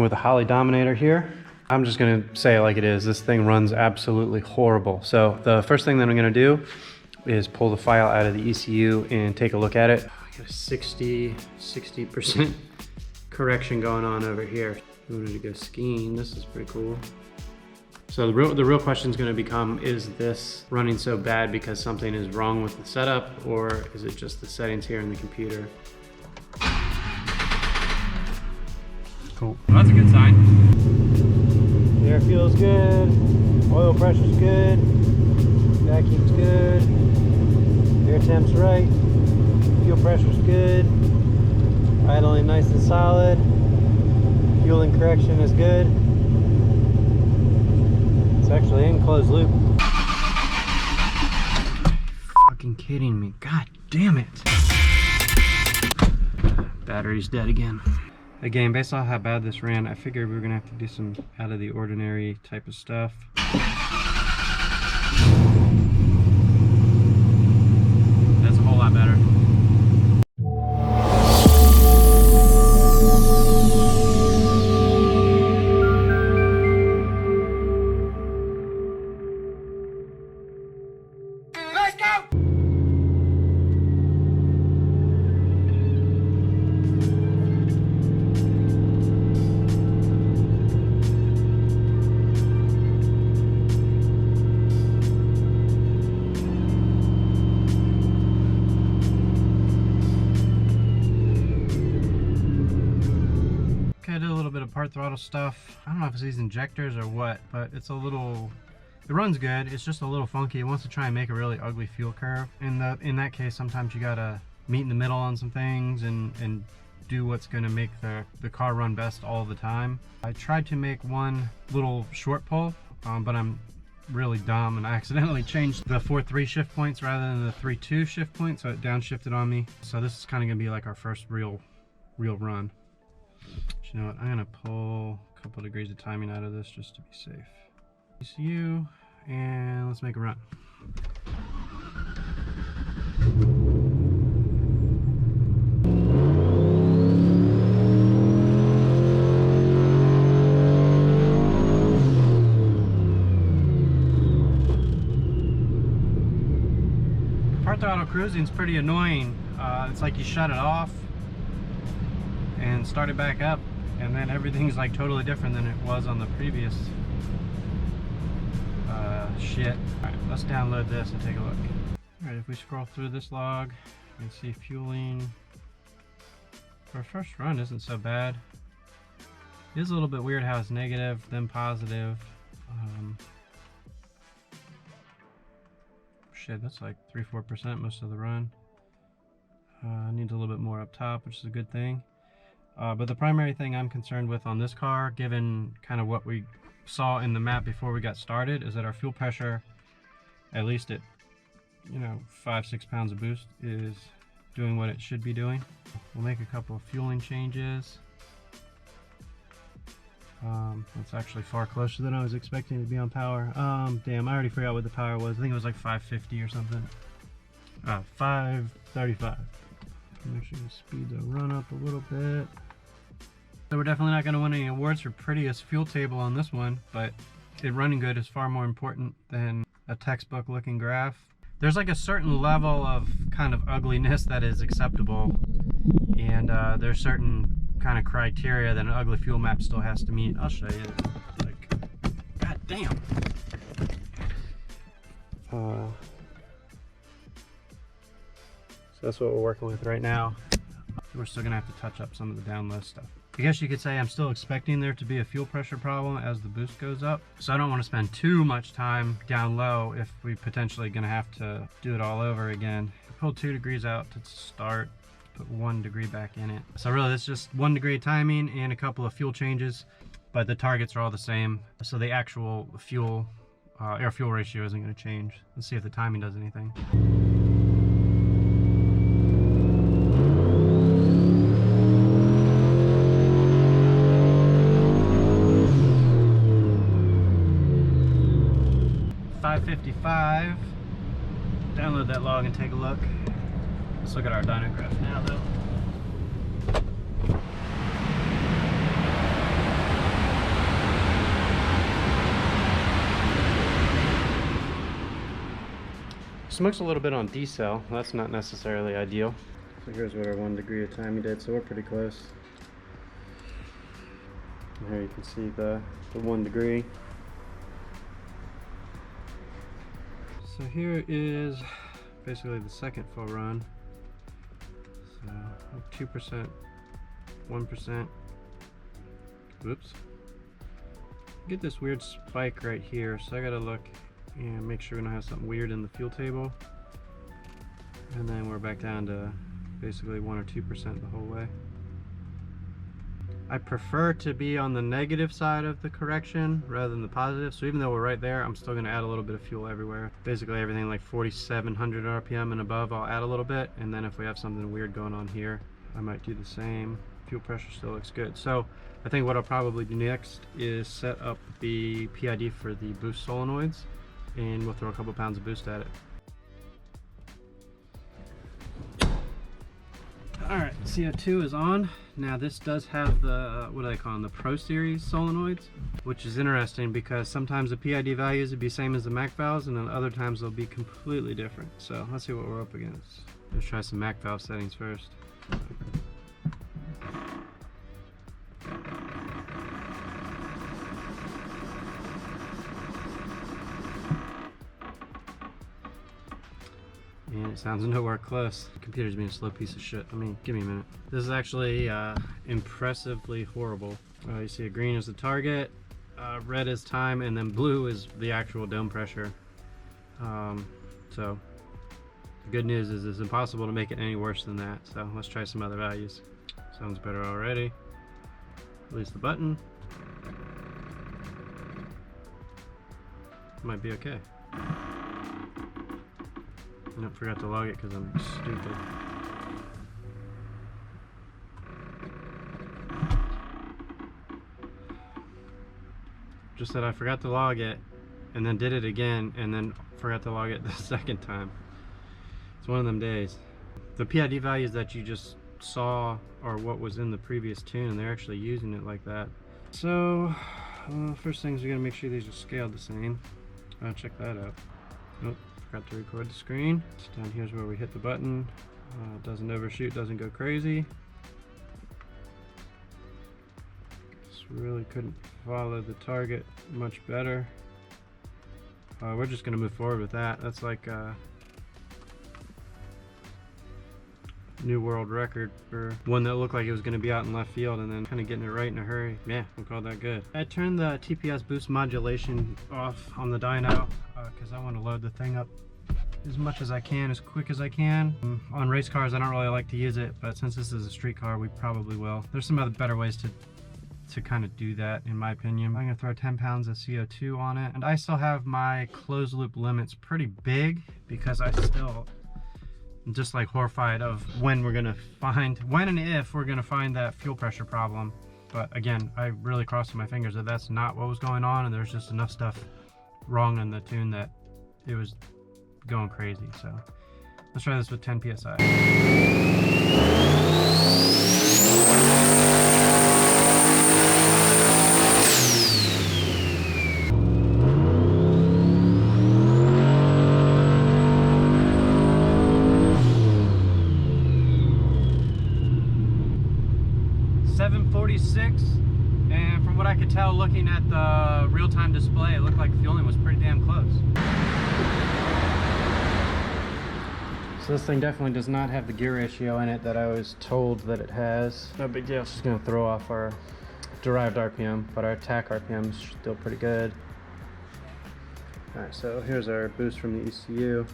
with a Holley Dominator here. I'm just gonna say it like it is. This thing runs absolutely horrible. So the first thing that I'm gonna do is pull the file out of the ECU and take a look at it. I got a 60% correction going on over here. We wanted to go skiing. This is pretty cool. So the real question is going to become, is this running so bad because something is wrong with the setup, or is it just the settings here in the computer? Cool. Well, that's a good sign. The air feels good. Oil pressure's good. Vacuum's good. Air temp's right. Fuel pressure's good. Idling nice and solid. Fueling correction is good. It's actually in closed loop. Fucking kidding me. God damn it. Battery's dead again. Again, based on how bad this ran, I figured we were gonna have to do some out of the ordinary type of stuff. That's a whole lot better. Part throttle stuff. I don't know if it's these injectors or what, but it's a little, it runs good, it's just a little funky. It wants to try and make a really ugly fuel curve. In that case, sometimes you gotta meet in the middle on some things and do what's gonna make the car run best all the time. I tried to make one little short pull, but I'm really dumb and I accidentally changed the 4-3 shift points rather than the 3-2 shift point, so it downshifted on me. So this is kind of gonna be like our first real run. But you know what, I'm gonna pull a couple degrees of timing out of this just to be safe. ECU, and let's make a run. Part throttle cruising is pretty annoying. It's like you shut it off and start it back up, and then everything's like totally different than it was on the previous shit. Alright, let's download this and take a look. Alright, if we scroll through this log, you can see fueling for a first run isn't so bad. It is a little bit weird how it's negative, then positive. Shit, that's like 3-4% most of the run. Needs a little bit more up top, which is a good thing. But the primary thing I'm concerned with on this car, given kind of what we saw in the map before we got started, is that our fuel pressure, at least at 5-6 pounds of boost, is doing what it should be doing. We'll make a couple of fueling changes. It's actually far closer than I was expecting to be on power. Damn, I already forgot what the power was. I think it was like 550 or something. 535. I'm actually gonna speed the run up a little bit. So we're definitely not gonna win any awards for prettiest fuel table on this one, but it running good is far more important than a textbook looking graph. There's like a certain level of kind of ugliness that is acceptable, and there's certain kind of criteria that an ugly fuel map still has to meet. I'll show you. Like, god damn. So that's what we're working with right now. We're still gonna have to touch up some of the down low stuff. I guess you could say I'm still expecting there to be a fuel pressure problem as the boost goes up. So I don't want to spend too much time down low if we potentially gonna have to do it all over again. I pulled 2 degrees out to start, put 1 degree back in it. So really it's just 1 degree timing and a couple of fuel changes, but the targets are all the same. So the actual fuel, air fuel ratio isn't gonna change. Let's see if the timing does anything. $555. Download that log and take a look. Let's look at our dyno graph now though. Smokes a little bit on decel. That's not necessarily ideal. So here's what our 1 degree of time he did. So we're pretty close. And here you can see the 1 degree. So here is basically the second full run. So 2%, 1%. Whoops. Get this weird spike right here, so I gotta look and make sure we don't have something weird in the fuel table. And then we're back down to basically 1 or 2% the whole way. I prefer to be on the negative side of the correction rather than the positive, so even though we're right there, I'm still going to add a little bit of fuel everywhere. Basically everything like 4,700 RPM and above, I'll add a little bit, and then if we have something weird going on here, I might do the same. Fuel pressure still looks good. So I think what I'll probably do next is set up the PID for the boost solenoids, and we'll throw a couple pounds of boost at it. Alright, CO2 is on. Now this does have the, what do they call them, the Pro Series solenoids, which is interesting because sometimes the PID values would be same as the Mac valves, and then other times they'll be completely different. So let's see what we're up against. Let's try some Mac valve settings first. And it sounds nowhere close. The computer's being a slow piece of shit. I mean, give me a minute. This is actually impressively horrible. You see green is the target, red is time, and then blue is the actual dome pressure. So the good news is it's impossible to make it any worse than that. So let's try some other values. Sounds better already. Release the button. Might be okay. Nope, forgot to log it because I'm stupid. Just that I forgot to log it and then did it again and then forgot to log it the second time. It's one of them days. The PID values that you just saw are what was in the previous tune, and they're actually using it like that. So first things, we're gonna make sure these are scaled the same. Check that out. Nope. Forgot to record the screen. Down here's where we hit the button. Doesn't overshoot, doesn't go crazy. Just really couldn't follow the target much better. We're just gonna move forward with that. That's like a new world record for one that looked like it was gonna be out in left field and then kind of getting it right in a hurry. Yeah, we'll call that good. I turned the TPS boost modulation off on the dyno because I want to load the thing up as much as I can, as quick as I can. On race cars, I don't really like to use it, but since this is a street car, we probably will. There's some other better ways to kind of do that, in my opinion. I'm gonna throw 10 pounds of CO2 on it, and I still have my closed loop limits pretty big because I still I'm just like horrified of when and if we're gonna find that fuel pressure problem. But again, I really crossed my fingers that that's not what was going on, and there's just enough stuff wrong in the tune that it was going crazy. So let's try this with 10 psi. And from what I could tell looking at the real-time display, it looked like fueling was pretty damn close. So this thing definitely does not have the gear ratio in it that I was told that it has. No big deal. It's just going to throw off our derived RPM, but our attack RPM is still pretty good. Alright, so here's our boost from the ECU. So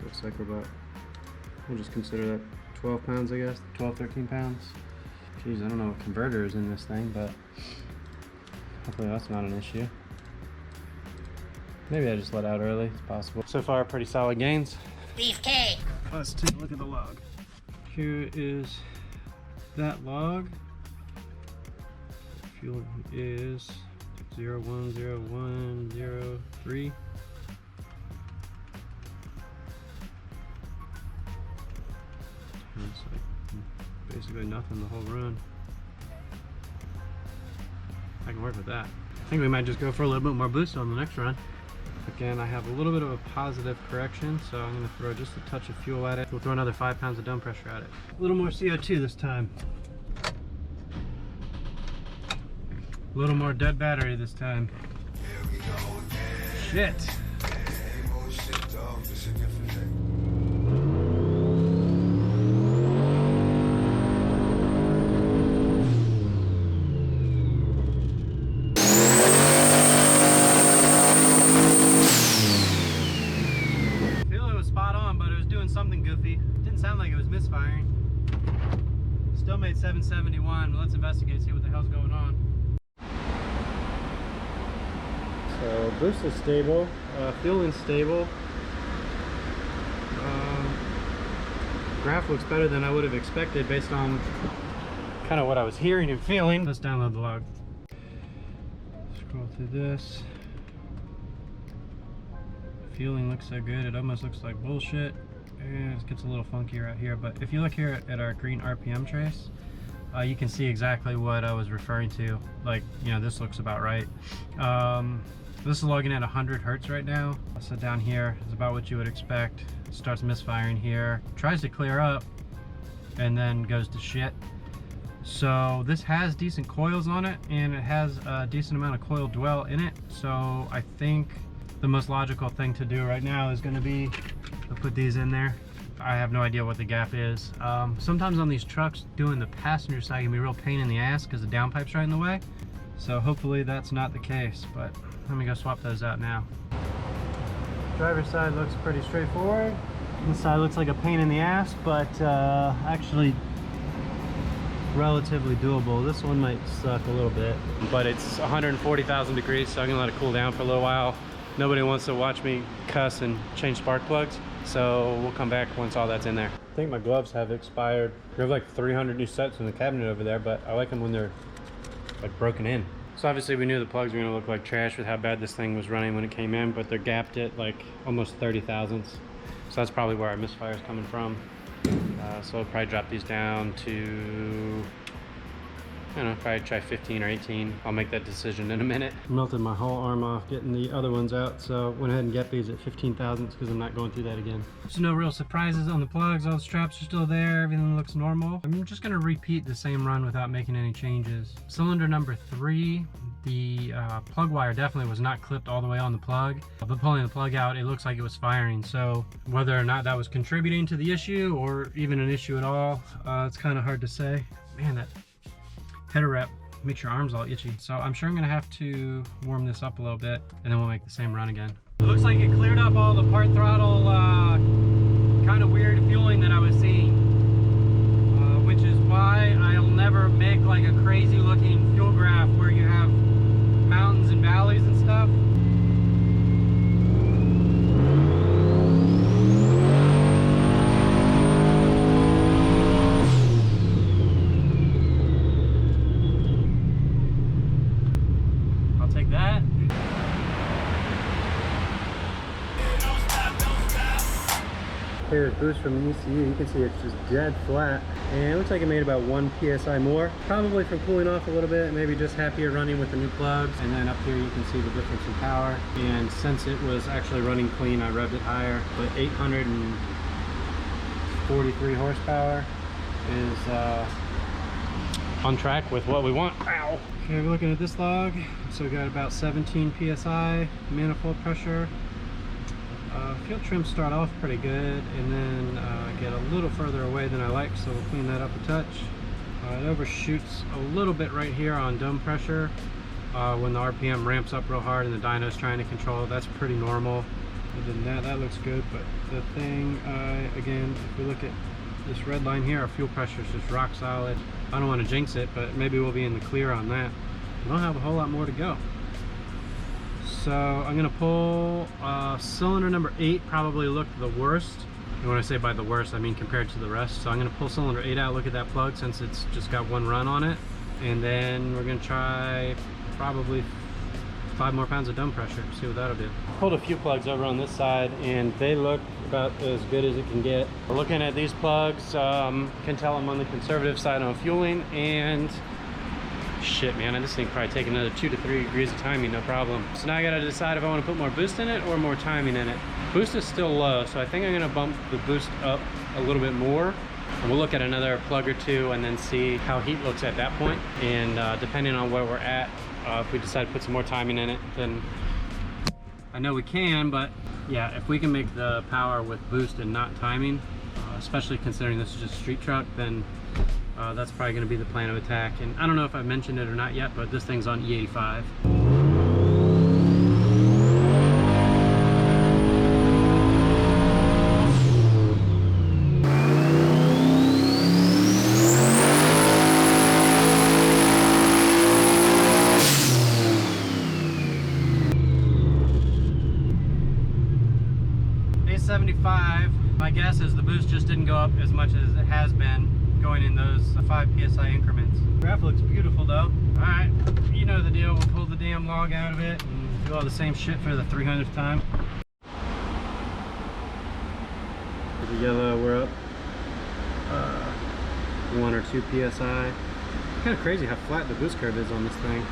looks like we'll just consider that 12 pounds, I guess. 12, 13 pounds. Jeez, I don't know what converter is in this thing, but hopefully that's not an issue. Maybe I just let out early, it's possible. So far, pretty solid gains. Beefcake! Let's take a look at the log. Here is that log. Fuel is 010103. It's like basically nothing the whole run. I can work with that. I think we might just go for a little bit more boost on the next run. Again, I have a little bit of a positive correction, so I'm going to throw just a touch of fuel at it. We'll throw another 5 pounds of dome pressure at it. A little more CO2 this time. A little more dead battery this time. Shit. Something goofy. Didn't sound like it was misfiring. Still made 771. Let's investigate, see what the hell's going on. So boost is stable, fueling's stable. Graph looks better than I would have expected based on kind of what I was hearing and feeling. Let's download the log. Scroll through this. Fueling looks so good, it almost looks like bullshit. And it gets a little funky right here, but if you look here at our green RPM trace, you can see exactly what I was referring to. Like, you know, this looks about right. This is logging at 100 hertz right now. So down here is about what you would expect. It starts misfiring here, tries to clear up, and then goes to shit. So this has decent coils on it, and it has a decent amount of coil dwell in it. So I think the most logical thing to do right now is going to be to put these in there. I have no idea what the gap is. Sometimes on these trucks, doing the passenger side can be a real pain in the ass because the downpipe's right in the way. So hopefully that's not the case, but let me go swap those out now. Driver's side looks pretty straightforward. This side looks like a pain in the ass, but actually relatively doable. This one might suck a little bit, but it's 140,000 degrees, so I'm gonna let it cool down for a little while. Nobody wants to watch me cuss and change spark plugs, so we'll come back once all that's in there. I think my gloves have expired. We have like 300 new sets in the cabinet over there, but I like them when they're like broken in. So obviously we knew the plugs were gonna look like trash with how bad this thing was running when it came in, but they're gapped at like almost 30 thousandths. So that's probably where our misfire is coming from. So I'll probably drop these down to, I don't know, probably try 15 or 18. I'll make that decision in a minute. Melted my whole arm off getting the other ones out, so went ahead and get these at 15 thousandths because I'm not going through that again. So no real surprises on the plugs. All the straps are still there. Everything looks normal. I'm just going to repeat the same run without making any changes. Cylinder number 3, the plug wire definitely was not clipped all the way on the plug, but pulling the plug out, it looks like it was firing. So whether or not that was contributing to the issue or even an issue at all, it's kind of hard to say. Man, that header wrap makes your arms all itchy. So I'm sure I'm gonna have to warm this up a little bit and then we'll make the same run again. It looks like it cleared up all the part throttle kind of weird fueling that I was seeing, which is why I'll never make like a crazy looking fuel graph where you have mountains and valleys and stuff. Here boost from the ECU, you can see it's just dead flat, and it looks like it made about 1 psi more, probably from cooling off a little bit, maybe just happier running with the new plugs. And then up here you can see the difference in power, and since it was actually running clean, I revved it higher, but 843 horsepower is on track with what we want. Ow! Okay, we're looking at this log, so we got about 17 psi manifold pressure. Fuel trims start off pretty good and then get a little further away than I like, so we'll clean that up a touch. It overshoots a little bit right here on dome pressure when the RPM ramps up real hard and the dyno's trying to control it. That's pretty normal. Other than that, that looks good, but the thing, again, if we look at this red line here, our fuel pressure is just rock solid. I don't want to jinx it, but maybe we'll be in the clear on that. We don't have a whole lot more to go. So I'm gonna pull cylinder number 8, probably looked the worst. And when I say by the worst, I mean compared to the rest. So I'm gonna pull cylinder 8 out, look at that plug since it's just got 1 run on it. And then we're gonna try probably 5 more pounds of dome pressure, see what that'll do. Pulled a few plugs over on this side and they look about as good as it can get. Looking at these plugs, can tell I'm on the conservative side on fueling, and shit, man, this thing probably take another 2 to 3 degrees of timing, no problem. So now I gotta decide if I want to put more boost in it or more timing in it. Boost is still low, so I think I'm gonna bump the boost up a little bit more. And we'll look at another plug or two and then see how heat looks at that point. And depending on where we're at, if we decide to put some more timing in it, then I know we can, but yeah, if we can make the power with boost and not timing, especially considering this is just a street truck, then that's probably going to be the plan of attack. And I don't know if I've mentioned it or not yet, but this thing's on E85. My guess is the boost just didn't go up as much as it has been going in those 5 psi increments. The graph looks beautiful though. Alright, you know the deal. We'll pull the damn log out of it and do all the same shit for the 300th time. For the yellow, we're up 1 or 2 psi. Kind of crazy how flat the boost curve is on this thing.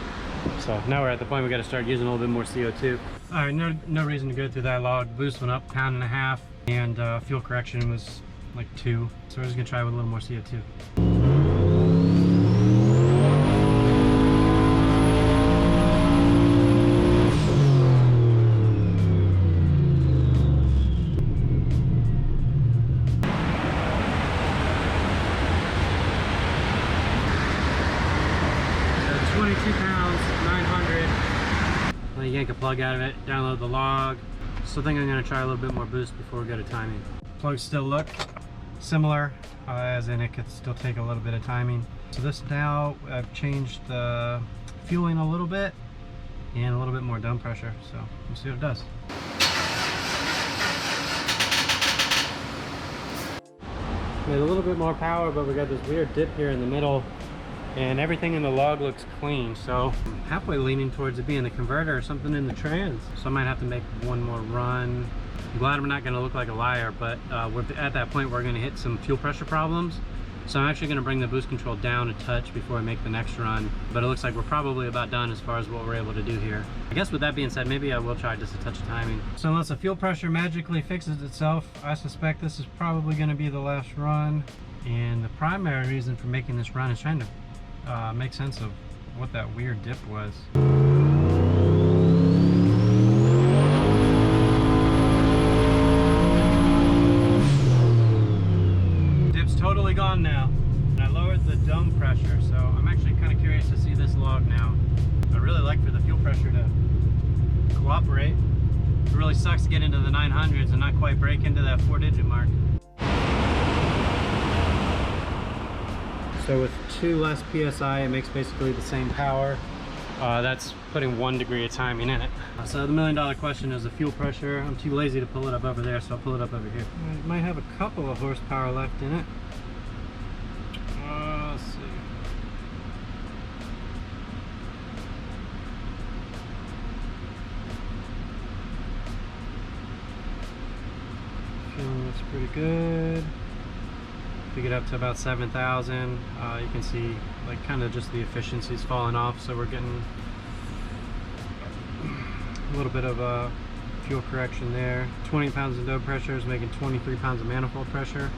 So now we're at the point we got to start using a little bit more CO2. All right, no reason to go through that log. Boost went up 1.5 pounds, and fuel correction was like 2. So we're just gonna try with a little more CO2. So 22 pounds, 900. Let me yank a plug out of it, download the log. Still think I'm gonna try a little bit more boost before we go to timing. Plugs still look similar, as in it could still take a little bit of timing. So this now, I've changed the fueling a little bit and a little bit more dome pressure. So we'll see what it does. Made a little bit more power, but we got this weird dip here in the middle, and everything in the log looks clean. So I'm halfway leaning towards it being the converter or something in the trans. So I might have to make one more run. I'm glad I'm not gonna look like a liar, but we're at that point where we're gonna hit some fuel pressure problems. So I'm actually gonna bring the boost control down a touch before I make the next run. But it looks like we're probably about done as far as what we're able to do here. I guess with that being said, maybe I will try just a touch of timing. So unless the fuel pressure magically fixes itself, I suspect this is probably gonna be the last run. And the primary reason for making this run is trying to make sense of what that weird dip was. Totally gone now. And I lowered the dome pressure, so I'm actually kind of curious to see this log now. I really like for the fuel pressure to cooperate. It really sucks to get into the 900s and not quite break into that 4-digit mark. So with 2 less PSI, it makes basically the same power. That's putting 1 degree of timing in it. So the $1 million question is the fuel pressure. I'm too lazy to pull it up over there, so I'll pull it up over here. It might have a couple of horsepower left in it. Let's see. Feeling looks pretty good. We get up to about 7,000. You can see like kind of just the efficiency's falling off, so we're getting a little bit of a fuel correction there. 20 pounds of dome pressure is making 23 pounds of manifold pressure.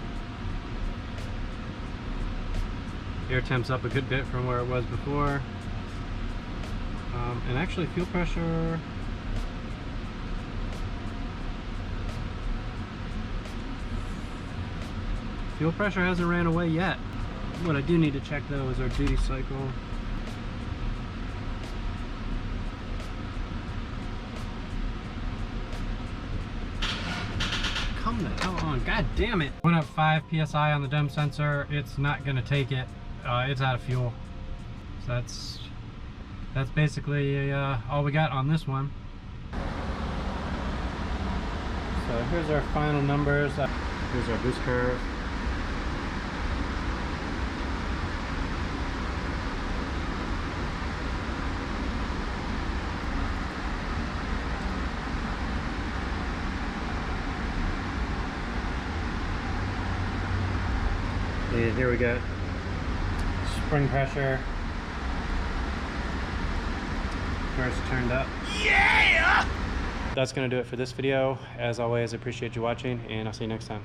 Air temp's up a good bit from where it was before. And actually fuel pressure, hasn't ran away yet. What I do need to check though is our duty cycle. Come the hell on, god damn it. Went up 5 psi on the dome sensor. It's not gonna take it. It's out of fuel. So that's basically all we got on this one. So here's our final numbers. Here's our boost curve. And here we got spring pressure, where it's turned up. That's gonna do it for this video. As always, I appreciate you watching, and I'll see you next time.